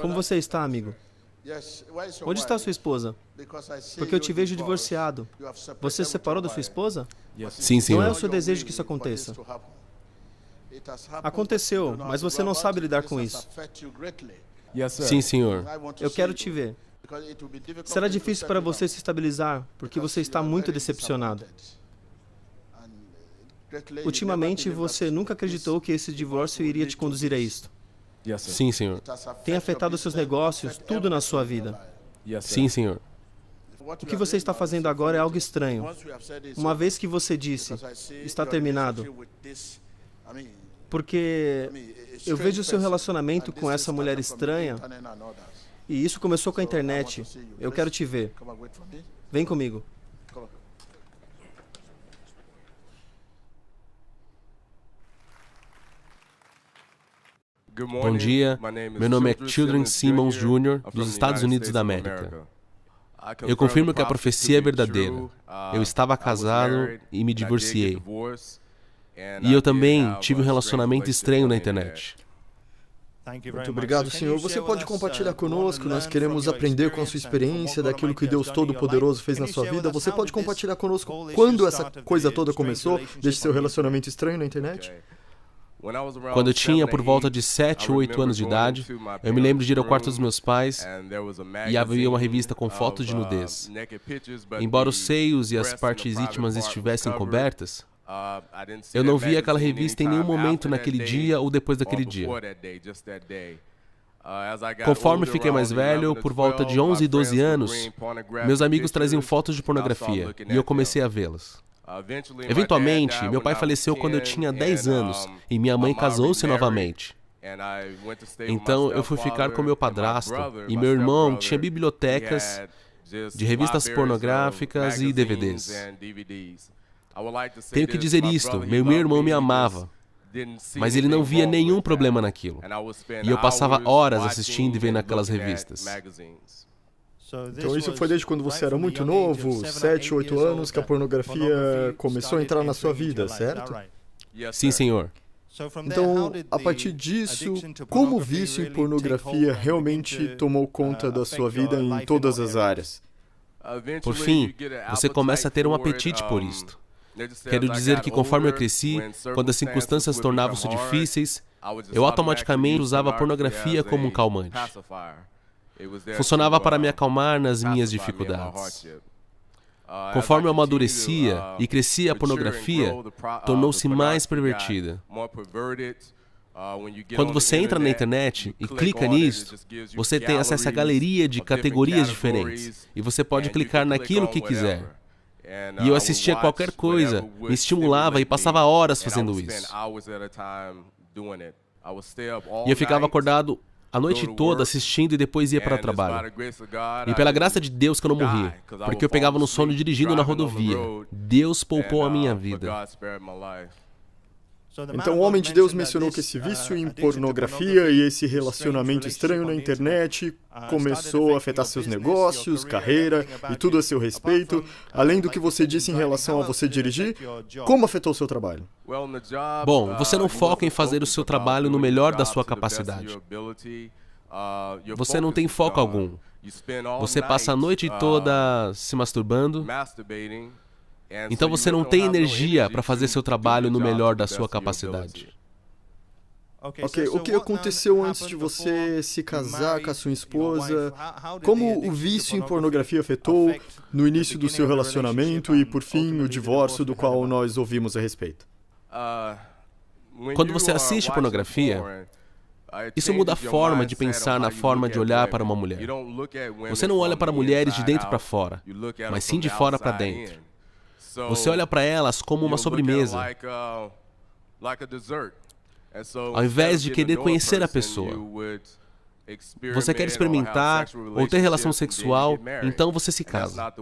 Como você está, amigo? Onde está sua esposa? Porque eu te vejo divorciado. Você se separou da sua esposa? Sim, Não é senhor. o seu desejo que isso aconteça. Aconteceu, mas você não sabe lidar com isso. Sim, senhor. Eu quero te ver. Será difícil para você se estabilizar, porque você está muito decepcionado. Ultimamente, você nunca acreditou que esse divórcio iria te conduzir a isto. Sim, senhor. Tem afetado seus negócios, tudo na sua vida. Sim, senhor. O que você está fazendo agora é algo estranho. Uma vez que você disse, está terminado, porque eu vejo o seu relacionamento com essa mulher estranha, e isso começou com a internet. Eu quero te ver. Vem comigo. Bom dia, meu nome é Children Simmons Jr., dos Estados Unidos da América. Eu confirmo que a profecia é verdadeira. Eu estava casado e me divorciei. E eu também tive um relacionamento estranho na internet. Muito obrigado, Senhor. Você pode compartilhar conosco? Nós queremos aprender com a sua experiência, daquilo que Deus Todo-Poderoso fez na sua vida. Você pode compartilhar conosco quando essa coisa toda começou, desse seu relacionamento estranho na internet? Quando eu tinha por volta de 7 ou 8 anos de idade, eu me lembro de ir ao quarto dos meus pais e havia uma revista com fotos de nudez. Embora os seios e as partes íntimas estivessem cobertas, eu não via aquela revista em nenhum momento naquele dia ou depois daquele dia. Conforme fiquei mais velho, por volta de 11 e 12 anos, meus amigos traziam fotos de pornografia e eu comecei a vê-las. Eventualmente, meu pai faleceu quando eu tinha 10 anos e minha mãe casou-se novamente. Então, eu fui ficar com meu padrasto e meu irmão tinha bibliotecas de revistas pornográficas e DVDs. Tenho que dizer isto, meu irmão me amava, mas ele não via nenhum problema naquilo. E eu passava horas assistindo e vendo aquelas revistas. Então isso foi desde quando você era muito novo, 7, 8 anos, que a pornografia começou a entrar na sua vida, certo? Sim, senhor. Então, a partir disso, como o vício em pornografia realmente tomou conta da sua vida em todas as áreas? Por fim, você começa a ter um apetite por isto. Quero dizer que conforme eu cresci, quando as circunstâncias tornavam-se difíceis, eu automaticamente usava a pornografia como um calmante. Funcionava para me acalmar nas minhas dificuldades. Conforme eu amadurecia e crescia, a pornografia tornou-se mais pervertida. Quando você entra na internet e clica nisto, você tem acesso à galeria de categorias diferentes e você pode clicar naquilo que quiser. E eu assistia qualquer coisa, me estimulava e passava horas fazendo isso. E eu ficava acordado a noite toda assistindo e depois ia para o trabalho. E pela graça de Deus que eu não morri, porque eu pegava no sono dirigindo na rodovia. Deus poupou a minha vida. Então o homem de Deus mencionou que esse vício em pornografia e esse relacionamento estranho na internet começou a afetar seus negócios, carreira e tudo a seu respeito, além do que você disse em relação a você dirigir. Como afetou o seu trabalho? Bom, você não foca em fazer o seu trabalho no melhor da sua capacidade. Você não tem foco algum. Você passa a noite toda se masturbando. Então você não tem energia para fazer seu trabalho no melhor da sua capacidade. Ok, o que aconteceu antes de você se casar com a sua esposa? Como o vício em pornografia afetou no início do seu relacionamento e, por fim, o divórcio do qual nós ouvimos a respeito? Quando você assiste pornografia, isso muda a forma de pensar na forma de olhar para uma mulher. Você não olha para mulheres de dentro para fora, mas sim de fora para dentro. Você olha para elas como uma sobremesa, ao invés de querer conhecer a pessoa. Você quer experimentar ou ter relação sexual, então você se casa.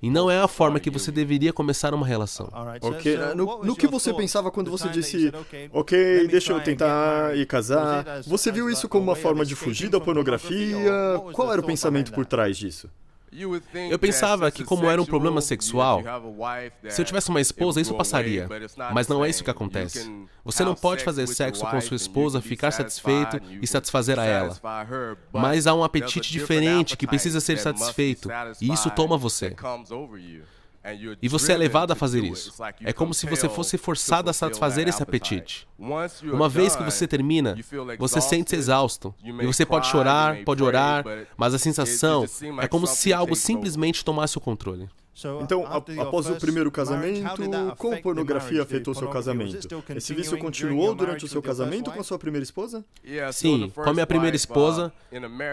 E não é a forma que você deveria começar uma relação. Ok, no que você pensava quando você disse, ok, deixa eu tentar e casar? Você viu isso como uma forma de fugir da pornografia? Qual era o pensamento por trás disso? Eu pensava que, como era um problema sexual, se eu tivesse uma esposa, isso passaria. Mas não é isso que acontece. Você não pode fazer sexo com sua esposa, ficar satisfeito e satisfazer a ela. Mas há um apetite diferente que precisa ser satisfeito, e isso toma você. E você é levado a fazer isso. É como se você fosse forçado a satisfazer esse apetite. Uma vez que você termina, você sente-se exausto. E você pode chorar, pode orar, mas a sensação é como se algo simplesmente tomasse o controle. Então, após o primeiro casamento, como pornografia afetou seu casamento? Esse vício continuou durante o seu casamento com a sua primeira esposa? Sim, com a minha primeira esposa,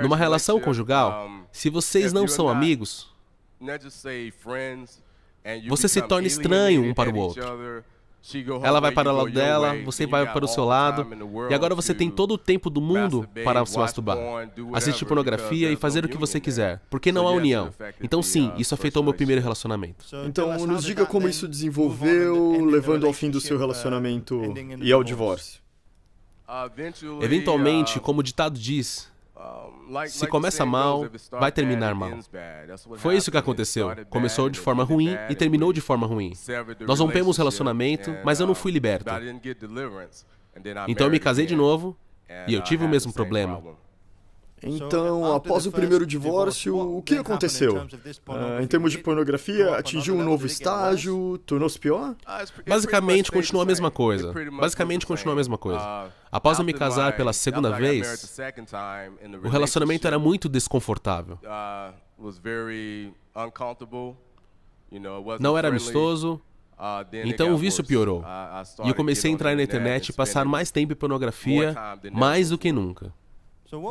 numa relação conjugal, se vocês não são amigos, você se torna estranho um para o outro. Ela vai para o lado dela, você vai para o seu lado, e agora você tem todo o tempo do mundo para se masturbar, assistir pornografia e fazer o que você quiser, porque não há união. Então sim, isso afetou meu primeiro relacionamento. Então nos diga como isso desenvolveu, levando ao fim do seu relacionamento e ao divórcio. Eventualmente, como o ditado diz, se começa mal, vai terminar mal. Foi isso que aconteceu. Começou de forma ruim e terminou de forma ruim. Nós rompemos o relacionamento, mas eu não fui liberto. Então eu me casei de novo e eu tive o mesmo problema. Então, após o primeiro divórcio, o que aconteceu? Em termos de pornografia, atingiu um novo estágio, tornou-se pior? Basicamente, continuou a mesma coisa. Após eu me casar pela segunda vez, o relacionamento era muito desconfortável. Não era amistoso, então o vício piorou. E eu comecei a entrar na internet e passar mais tempo em pornografia, mais do que nunca.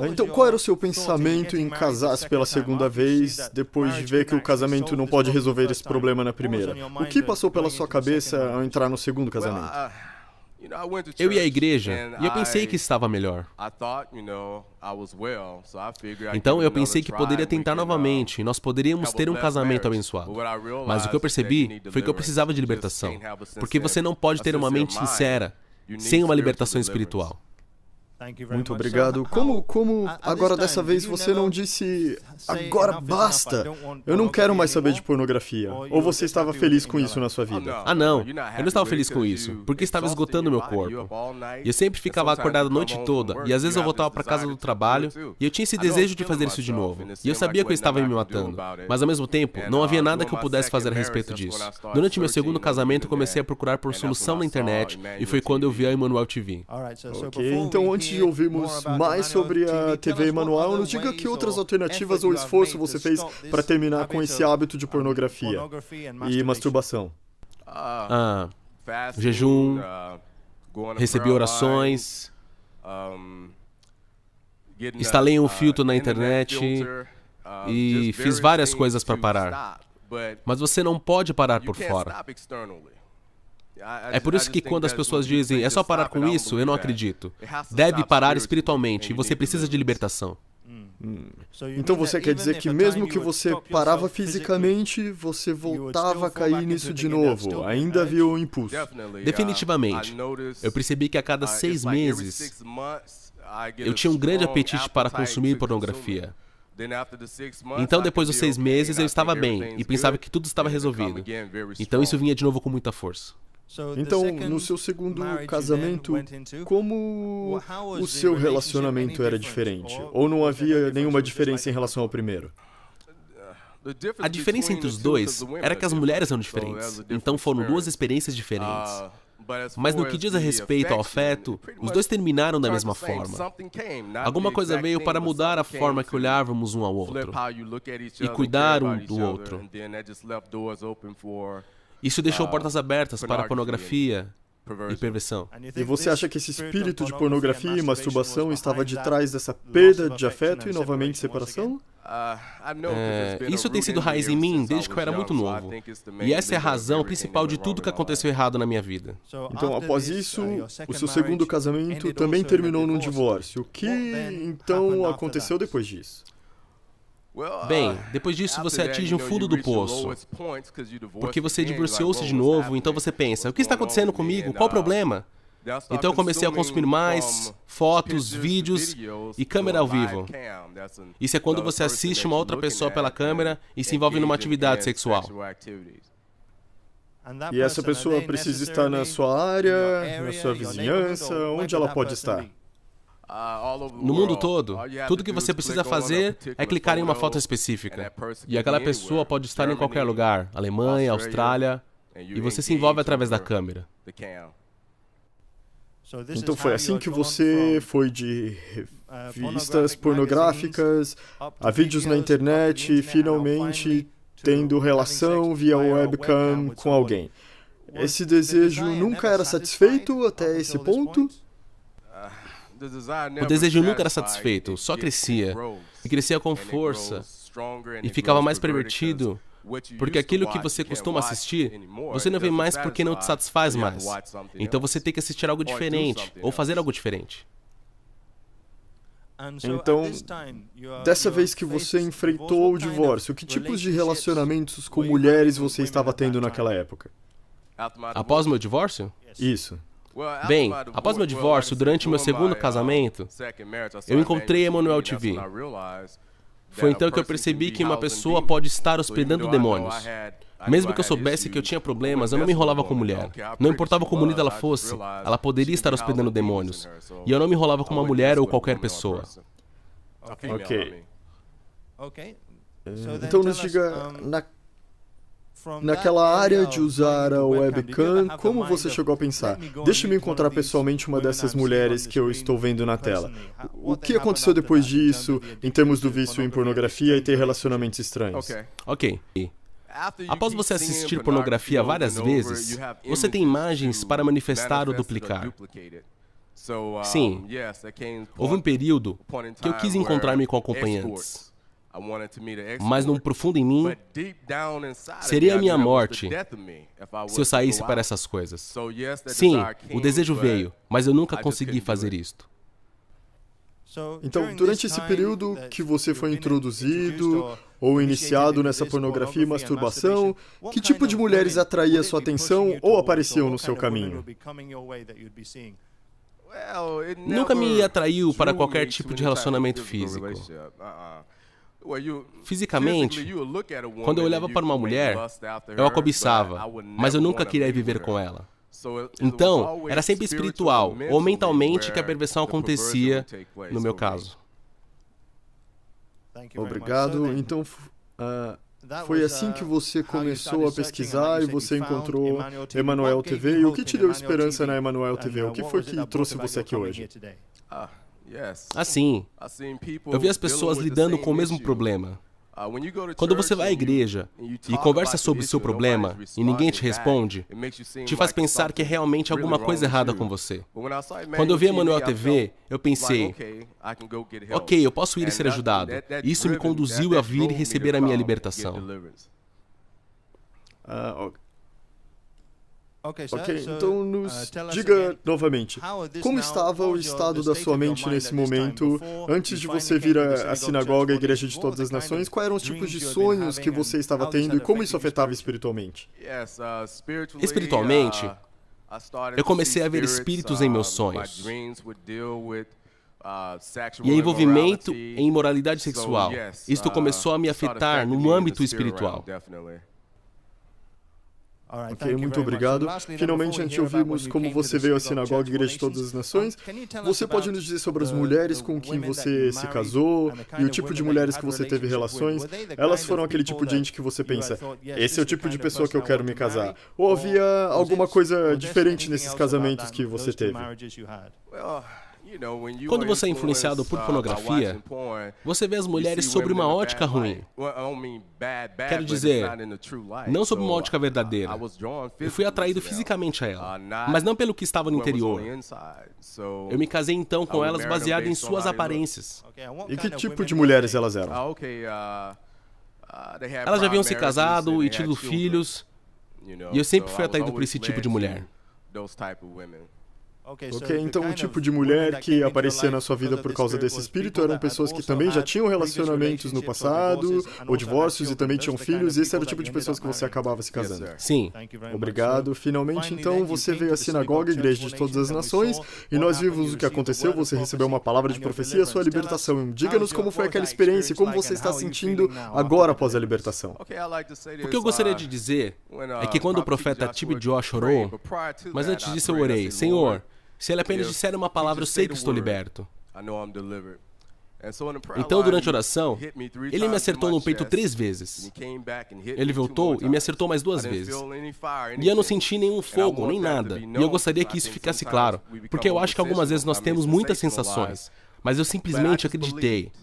Então, qual era o seu pensamento em casar-se pela segunda vez, depois de ver que o casamento não pode resolver esse problema na primeira? O que passou pela sua cabeça ao entrar no segundo casamento? Eu ia à igreja e eu pensei que estava melhor. Então eu pensei que poderia tentar novamente e nós poderíamos ter um casamento abençoado. Mas o que eu percebi foi que eu precisava de libertação, porque você não pode ter uma mente sincera sem uma libertação espiritual. Muito obrigado. Como agora dessa vez você não disse, agora basta, eu não quero mais saber de pornografia? Ou você estava feliz com isso na sua vida? Ah, não. Eu não estava feliz com isso, porque estava esgotando meu corpo. E eu sempre ficava acordado a noite toda, e às vezes eu voltava para casa do trabalho, e eu tinha esse desejo de fazer isso de novo. E eu sabia que eu estava me matando. Mas ao mesmo tempo, não havia nada que eu pudesse fazer a respeito disso. Durante meu segundo casamento, eu comecei a procurar por solução na internet, e foi quando eu vi a Emmanuel TV. Ok, então antes de ouvirmos mais sobre a TV Emmanuel, nos diga que outras alternativas ou esforço você fez para terminar com esse hábito de pornografia e masturbação. Jejum, recebi orações, instalei um filtro na internet e fiz várias coisas para parar. Mas você não pode parar por fora. É por isso que quando as pessoas dizem, é só parar com isso, eu não acredito. Deve parar espiritualmente e você precisa de libertação. Então você quer dizer que mesmo que você parava fisicamente, você voltava a cair nisso de novo? Ainda havia o impulso? Definitivamente. Eu percebi que a cada 6 meses, eu tinha um grande apetite para consumir pornografia. Então, depois dos 6 meses, eu estava bem e pensava que tudo estava resolvido. Então, isso vinha de novo com muita força. Então, no seu segundo casamento, como o seu relacionamento era diferente? Ou não havia nenhuma diferença em relação ao primeiro? A diferença entre os dois era que as mulheres eram diferentes. Então foram 2 experiências diferentes. Mas no que diz a respeito ao afeto, os dois terminaram da mesma forma. Alguma coisa veio para mudar a forma que olhávamos um ao outro e cuidar um do outro. Isso deixou portas abertas para a pornografia e perversão. E você acha que esse espírito de pornografia e masturbação estava de trás dessa perda de afeto e novamente separação? Isso tem sido raiz em mim desde que eu era muito novo. E essa é a razão principal de tudo que aconteceu errado na minha vida. Então, após isso, o seu segundo casamento também terminou num divórcio. O que, então, aconteceu depois disso? Bem, depois disso você atinge o fundo do poço, porque você divorciou-se de novo, então você pensa, o que está acontecendo comigo? Qual o problema? Então eu comecei a consumir mais fotos, vídeos e câmera ao vivo. Isso é quando você assiste uma outra pessoa pela câmera e se envolve numa atividade sexual. E essa pessoa precisa estar na sua área, na sua vizinhança, onde ela pode estar? No mundo todo, tudo que você precisa fazer é clicar em uma foto específica. E aquela pessoa pode estar em qualquer lugar, Alemanha, Austrália, e você se envolve através da câmera. Então foi assim que você foi de revistas pornográficas a vídeos na internet e finalmente tendo relação via webcam com alguém. Esse desejo nunca era satisfeito até esse ponto? O desejo nunca era satisfeito, só crescia. E crescia com força. E ficava mais pervertido, porque aquilo que você costuma assistir, você não vê mais porque não te satisfaz mais. Então você tem que assistir algo diferente, ou fazer algo diferente. Então, dessa vez que você enfrentou o divórcio, que tipos de relacionamentos com mulheres você estava tendo naquela época? Após meu divórcio? Isso. Bem, após meu divórcio, durante meu segundo casamento, eu encontrei Emmanuel TV. Foi então que eu percebi que uma pessoa pode estar hospedando demônios. Mesmo que eu soubesse que eu tinha problemas, eu não me enrolava com mulher. Não importava como bonita ela fosse, ela poderia estar hospedando demônios. E eu não me enrolava com uma mulher ou qualquer pessoa. Ok. Então nos diga, naquela área de usar a webcam, como você chegou a pensar? Deixe-me encontrar pessoalmente uma dessas mulheres que eu estou vendo na tela. O que aconteceu depois disso, em termos do vício em pornografia e ter relacionamentos estranhos? Ok. Após você assistir pornografia várias vezes, você tem imagens para manifestar ou duplicar. Sim, houve um período que eu quis encontrar-me com acompanhantes. Mas no profundo em mim, seria a minha morte se eu saísse para essas coisas. Sim, o desejo veio, mas eu nunca consegui fazer isto. Então, durante esse período que você foi introduzido ou iniciado nessa pornografia e masturbação, que tipo de mulheres atraía sua atenção ou apareciam no seu caminho? Nunca me atraiu para qualquer tipo de relacionamento físico. Fisicamente, quando eu olhava para uma mulher, eu a cobiçava, mas eu nunca queria viver com ela. Então, era sempre espiritual ou mentalmente que a perversão acontecia, no meu caso. Obrigado. Então, foi assim que você começou a pesquisar e você encontrou Emmanuel TV. E o que te deu esperança na Emmanuel TV? O que foi que trouxe você aqui hoje? Assim, eu vi as pessoas lidando com o mesmo problema. Quando você vai à igreja e conversa sobre o seu problema e ninguém te responde, te faz pensar que é realmente alguma coisa errada com você. Quando eu vi a Emmanuel TV, eu pensei, ok, eu posso ir e ser ajudado. Isso me conduziu a vir e receber a minha libertação. Ok, então nos diga novamente, como estava o estado da sua mente nesse momento, antes de você vir à sinagoga, à Igreja de Todas as Nações? Quais eram os tipos de sonhos que você estava tendo e como isso afetava espiritualmente? Espiritualmente, eu comecei a ver espíritos em meus sonhos. E envolvimento em imoralidade sexual. Isto começou a me afetar no âmbito espiritual. Ok, muito obrigado. Finalmente, antes de ouvirmos como você veio à sinagoga e Igreja de Todas as Nações, você pode nos dizer sobre as mulheres com quem você se casou e o tipo de mulheres que você teve relações? Elas foram aquele tipo de gente que você pensa, esse é o tipo de pessoa que eu quero me casar? Ou havia alguma coisa diferente nesses casamentos que você teve? Quando você é influenciado por pornografia, você vê as mulheres sobre uma ótica ruim. Quero dizer, não sob uma ótica verdadeira. Eu fui atraído fisicamente a ela, mas não pelo que estava no interior. Eu me casei então com elas baseado em suas aparências. E que tipo de mulheres elas eram? Elas já haviam se casado e tido filhos, e eu sempre fui atraído por esse tipo de mulher. Ok, então o tipo de mulher que aparecia na sua vida por causa desse espírito eram pessoas que também já tinham relacionamentos no passado, ou divórcios, e também tinham filhos, e esse era o tipo de pessoas que você acabava se casando. Sim. Obrigado. Finalmente, então, você veio à sinagoga, igreja de todas as nações, e nós vimos o que aconteceu, você recebeu uma palavra de profecia, sua libertação. Diga-nos como foi aquela experiência e como você está sentindo agora após a libertação. O que eu gostaria de dizer é que quando o profeta T.B. Josh orou, mas antes disso eu orei, Senhor, se ele apenas disser uma palavra, eu sei que estou liberto. Então, durante a oração, ele me acertou no peito 3 vezes. Ele voltou e me acertou mais 2 vezes. E eu não senti nenhum fogo, nem nada. E eu gostaria que isso ficasse claro, porque eu acho que algumas vezes nós temos muitas sensações, mas eu simplesmente acreditei.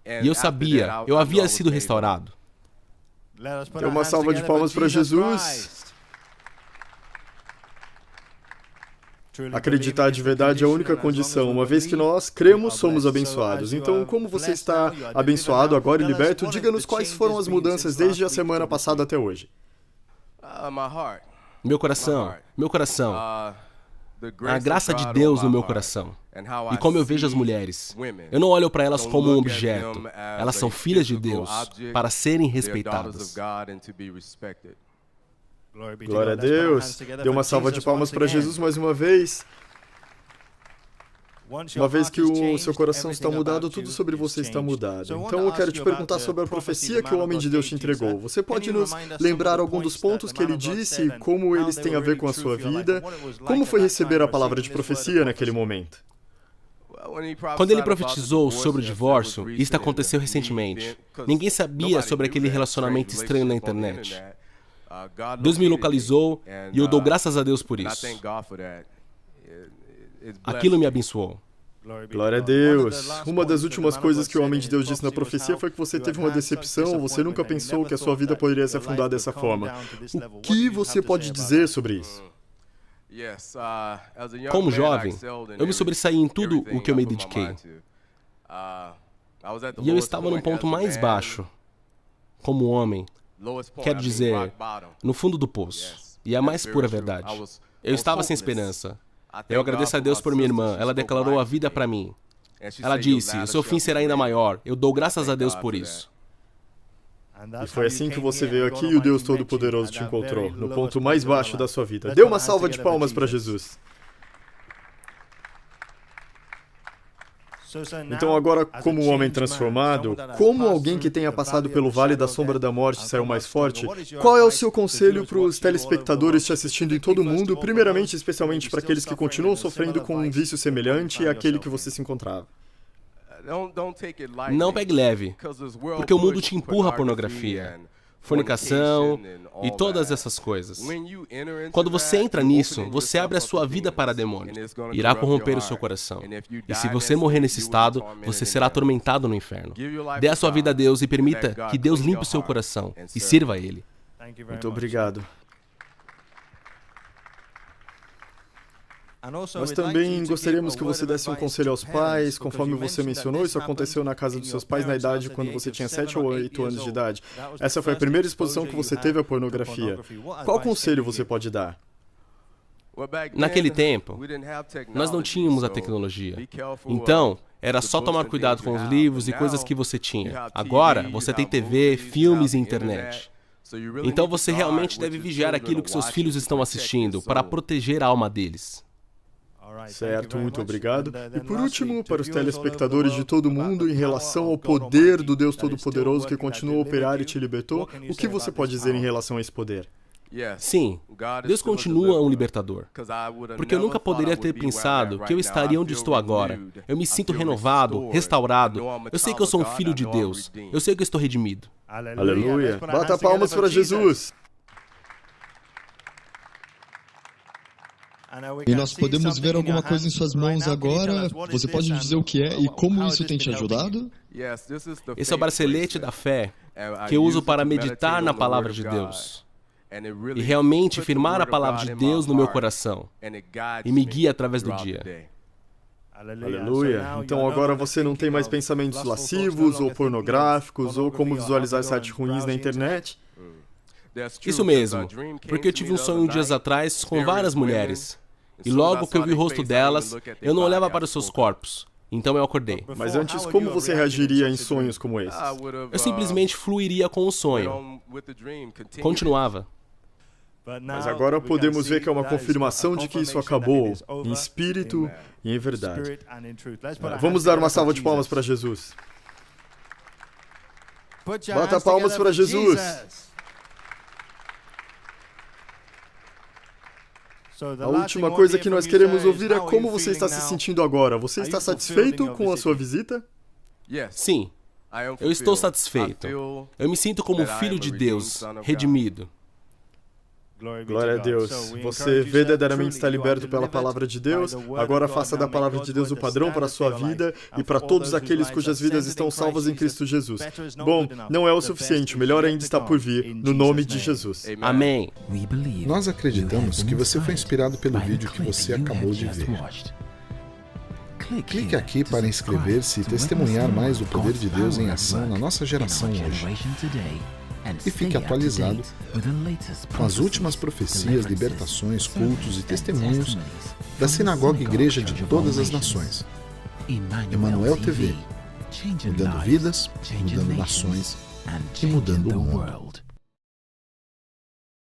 E eu sabia, eu havia sido restaurado. Dê uma salva de palmas para Jesus. Acreditar de verdade é a única condição. Uma vez que nós cremos, somos abençoados. Então, como você está abençoado agora e liberto, diga-nos quais foram as mudanças desde a semana passada até hoje. Meu coração. A graça de Deus no meu coração. E como eu vejo as mulheres. Eu não olho para elas como um objeto. Elas são filhas de Deus para serem respeitadas. Glória a Deus. Dê uma salva de palmas para Jesus mais uma vez. Uma vez que o seu coração está mudado, tudo sobre você está mudado. Então eu quero te perguntar sobre a profecia que o homem de Deus te entregou. Você pode nos lembrar algum dos pontos que ele disse, como eles têm a ver com a sua vida? Como foi receber a palavra de profecia naquele momento? Quando ele profetizou sobre o divórcio, isso aconteceu recentemente. Ninguém sabia sobre aquele relacionamento estranho na internet. Deus me localizou e eu dou graças a Deus por isso. Aquilo me abençoou. Glória a Deus. Uma das últimas coisas que o homem de Deus disse na profecia foi que você teve uma decepção, você nunca pensou que a sua vida poderia se afundar dessa forma. O que você pode dizer sobre isso? Como jovem, eu me sobressaí em tudo o que eu me dediquei. E eu estava num ponto mais baixo, como homem. Quero dizer, no fundo do poço. E a mais pura verdade. Eu estava sem esperança. Eu agradeço a Deus por minha irmã. Ela declarou a vida para mim. Ela disse, o seu fim será ainda maior. Eu dou graças a Deus por isso. E foi assim que você veio aqui e o Deus Todo-Poderoso te encontrou, no ponto mais baixo da sua vida. Dê uma salva de palmas para Jesus. Então agora, como um homem transformado, como alguém que tenha passado pelo vale da sombra da morte saiu mais forte, qual é o seu conselho para os telespectadores te assistindo em todo o mundo, primeiramente, especialmente para aqueles que continuam sofrendo com um vício semelhante àquele que você se encontrava? Não pegue leve, porque o mundo te empurra à pornografia, fornicação e todas essas coisas. Quando você entra nisso, você abre a sua vida para demônio. Irá corromper o seu coração. E se você morrer nesse estado, você será atormentado no inferno. Dê a sua vida a Deus e permita que Deus limpe o seu coração e sirva a Ele. Muito obrigado. Nós também gostaríamos que você desse um conselho aos pais. Conforme você mencionou, isso aconteceu na casa dos seus pais na idade quando você tinha 7 ou 8 anos de idade. Essa foi a primeira exposição que você teve à pornografia. Qual conselho você pode dar? Naquele tempo, nós não tínhamos a tecnologia. Então, era só tomar cuidado com os livros e coisas que você tinha. Agora, você tem TV, filmes e internet. Então, você realmente deve vigiar aquilo que seus filhos estão assistindo para proteger a alma deles. Certo, muito obrigado. E por último, para os telespectadores de todo mundo, em relação ao poder do Deus Todo-Poderoso que continua a operar e te libertou, o que você pode dizer em relação a esse poder? Sim, Deus continua um libertador. Porque eu nunca poderia ter pensado que eu estaria onde estou agora. Eu me sinto renovado, restaurado. Eu sei que eu sou um filho de Deus. Eu sei que eu estou redimido. Aleluia. Bata palmas para Jesus. E nós podemos ver alguma coisa em suas mãos agora? Você pode dizer o que é e como isso tem te ajudado? Esse é o bracelete da fé que eu uso para meditar na palavra de Deus. E realmente firmar a palavra de Deus no meu coração. E me guia através do dia. Aleluia. Então agora você não tem mais pensamentos lascivos ou pornográficos ou como visualizar sites ruins na internet? Isso mesmo, porque eu tive um sonho dias atrás com várias mulheres. E logo que eu vi o rosto delas, eu não olhava para os seus corpos. Então eu acordei. Mas antes, como você reagiria em sonhos como esses? Eu simplesmente fluiria com o sonho. Continuava. Mas agora podemos ver que é uma confirmação de que isso acabou, em espírito e em verdade. Vamos dar uma salva de palmas para Jesus. Bata palmas para Jesus. A última coisa que nós queremos ouvir é como você está se sentindo agora. Você está satisfeito com a sua visita? Sim, eu estou satisfeito. Eu me sinto como um filho de Deus, redimido. Glória a Deus. Você verdadeiramente está liberto pela palavra de Deus. Agora faça da palavra de Deus o padrão para a sua vida e para todos aqueles cujas vidas estão salvas em Cristo Jesus. Bom, não é o suficiente. O melhor ainda está por vir, no nome de Jesus. Amém. Nós acreditamos que você foi inspirado pelo vídeo que você acabou de ver. Clique aqui para inscrever-se e testemunhar mais o poder de Deus em ação na nossa geração hoje. E fique atualizado com as últimas profecias, libertações, cultos e testemunhos da Sinagoga Igreja de Todas as Nações. Emmanuel TV, mudando vidas, mudando nações e mudando o mundo.